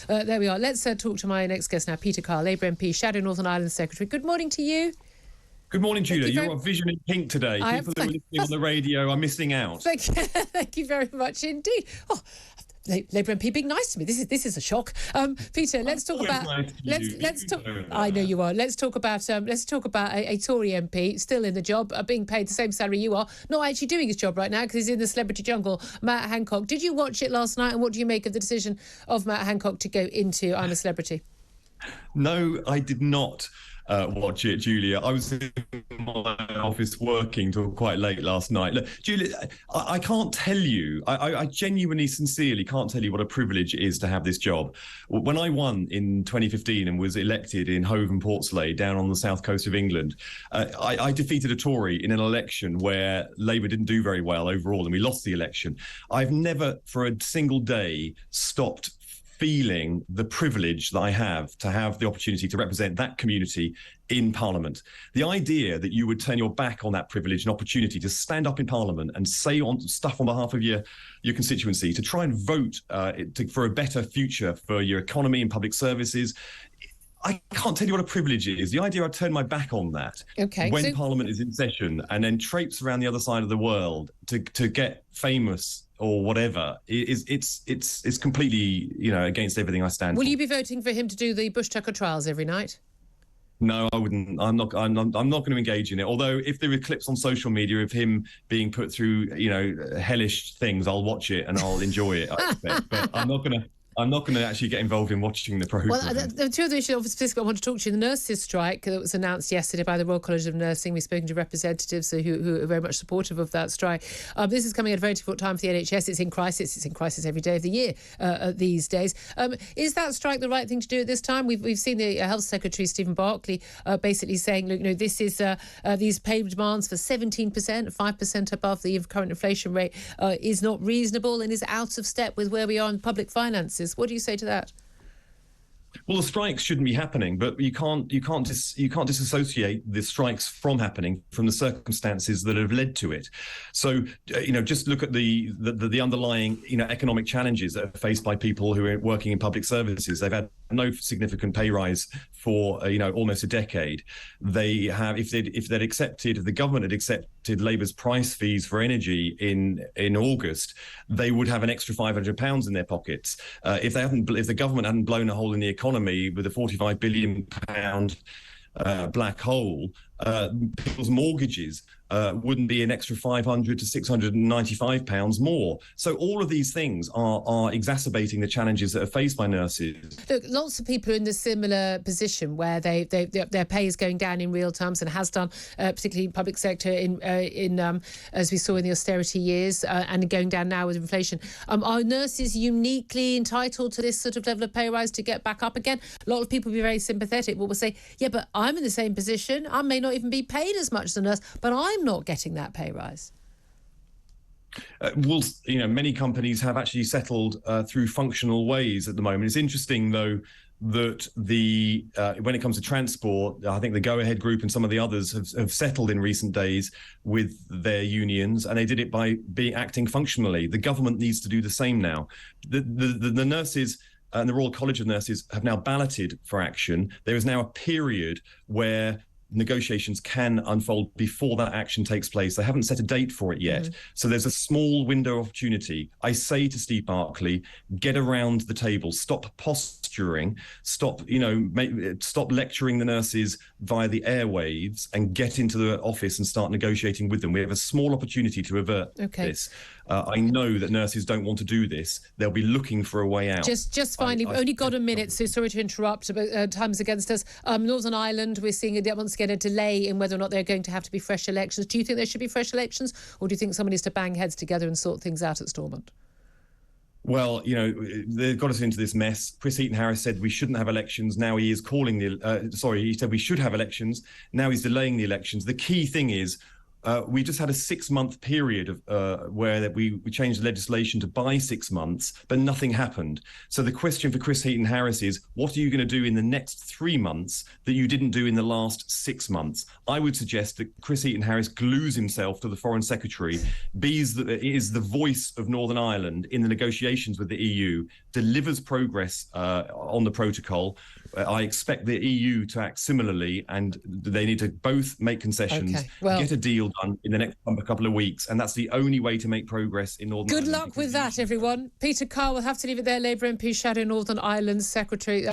There we are. Let's talk to my next guest now, Peter Carr, Labour MP, Shadow Northern Ireland Secretary. Good morning to you. Good morning, Julia. You're a vision in pink today. People who are listening on the radio are missing out. Thank you very much indeed. Oh, Labour MP being nice to me. This is a shock. Peter, let's talk about. Let's talk. I know you are. Let's talk about. Let's talk about a Tory MP still in the job, being paid the same salary you are, not actually doing his job right now because he's in the celebrity jungle. Matt Hancock. Did you watch it last night? And what do you make of the decision of Matt Hancock to go into I'm a Celebrity? No, I did not watch it, Julia. I was in my office working till quite late last night. Look, Julia, I can't tell you, I genuinely, sincerely can't tell you what a privilege it is to have this job. When I won in 2015 and was elected in Hove and Portslade down on the south coast of England, I defeated a Tory in an election where Labour didn't do very well overall and we lost the election. I've never for a single day stopped feeling the privilege that I have to have the opportunity to represent that community in Parliament. The idea that you would turn your back on that privilege and opportunity to stand up in Parliament and say stuff on behalf of your constituency, to try and vote for a better future for your economy and public services, I can't tell you what a privilege it is. The idea I'd turn my back on that when Parliament is in session and then traipse around the other side of the world to get famous or whatever it's completely against everything I stand for. Will you be voting for him to do the Bush Tucker trials every night? No, I wouldn't. I'm not going to engage in it. Although if there are clips on social media of him being put through hellish things, I'll watch it and I'll enjoy it, I expect. But I'm not going to actually get involved in watching the program. Well, the two other issues specifically I want to talk to you, the nurses' strike that was announced yesterday by the Royal College of Nursing. We've spoken to representatives who are very much supportive of that strike. This is coming at a very difficult time for the NHS. It's in crisis. It's in crisis every day of the year these days. Is that strike the right thing to do at this time? We've seen the Health Secretary, Stephen Barclay, basically saying, look, this is these pay demands for 17%, 5% above the current inflation rate is not reasonable and is out of step with where we are in public finances. What do you say to that? Well, the strikes shouldn't be happening, but you can't disassociate the strikes from happening from the circumstances that have led to it. So, just look at the underlying, economic challenges that are faced by people who are working in public services. They've had no significant pay rise for almost a decade. They have, if the government had accepted Labour's price fees for energy in August, they would have an extra £500 in their pockets. If the government hadn't blown a hole in the economy with a £45 billion black hole, people's mortgages wouldn't be an extra £500 to £695 more. So all of these things are exacerbating the challenges that are faced by nurses. Look, lots of people are in a similar position where their pay is going down in real terms and has done, particularly in public sector, in as we saw in the austerity years, and going down now with inflation. Are nurses uniquely entitled to this sort of level of pay rise to get back up again? A lot of people will be very sympathetic, but will say, yeah, but I'm in the same position. I may not even be paid as much as a nurse, but I'm not getting that pay rise. Many companies have actually settled through functional ways at the moment. It's interesting, though, that when it comes to transport, I think the Go Ahead Group and some of the others have settled in recent days with their unions, and they did it by acting functionally. The government needs to do the same now. The nurses and the Royal College of Nurses have now balloted for action. There is now a period where negotiations can unfold before that action takes place. They haven't set a date for it yet. So there's a small window of opportunity. I say to Steve Barclay, get around the table, stop posturing, stop lecturing the nurses via the airwaves and get into the office and start negotiating with them. We have a small opportunity to avert this. I know that nurses don't want to do this. They'll be looking for a way out. Just finally, we've only got a minute, so sorry to interrupt, but time's against us. Northern Ireland, we're seeing once again a delay in whether or not they're going to have to be fresh elections. Do you think there should be fresh elections, or do you think someone needs to bang heads together and sort things out at Stormont? Well, they've got us into this mess. Chris Eaton-Harris said we shouldn't have elections. Now he is calling he said we should have elections. Now he's delaying the elections. The key thing is, we just had a 6-month period of where we changed the legislation to buy 6 months, but nothing happened. So the question for Chris Heaton-Harris is, what are you going to do in the next 3 months that you didn't do in the last 6 months? I would suggest that Chris Heaton-Harris glues himself to the Foreign Secretary, is the voice of Northern Ireland in the negotiations with the EU, delivers progress on the protocol. I expect the EU to act similarly, and they need to both make concessions, get a deal done in the next couple of weeks, and that's the only way to make progress in Northern Ireland. Good luck with that, everyone. Peter Carr will have to leave it there, Labour MP, Shadow Northern Ireland Secretary.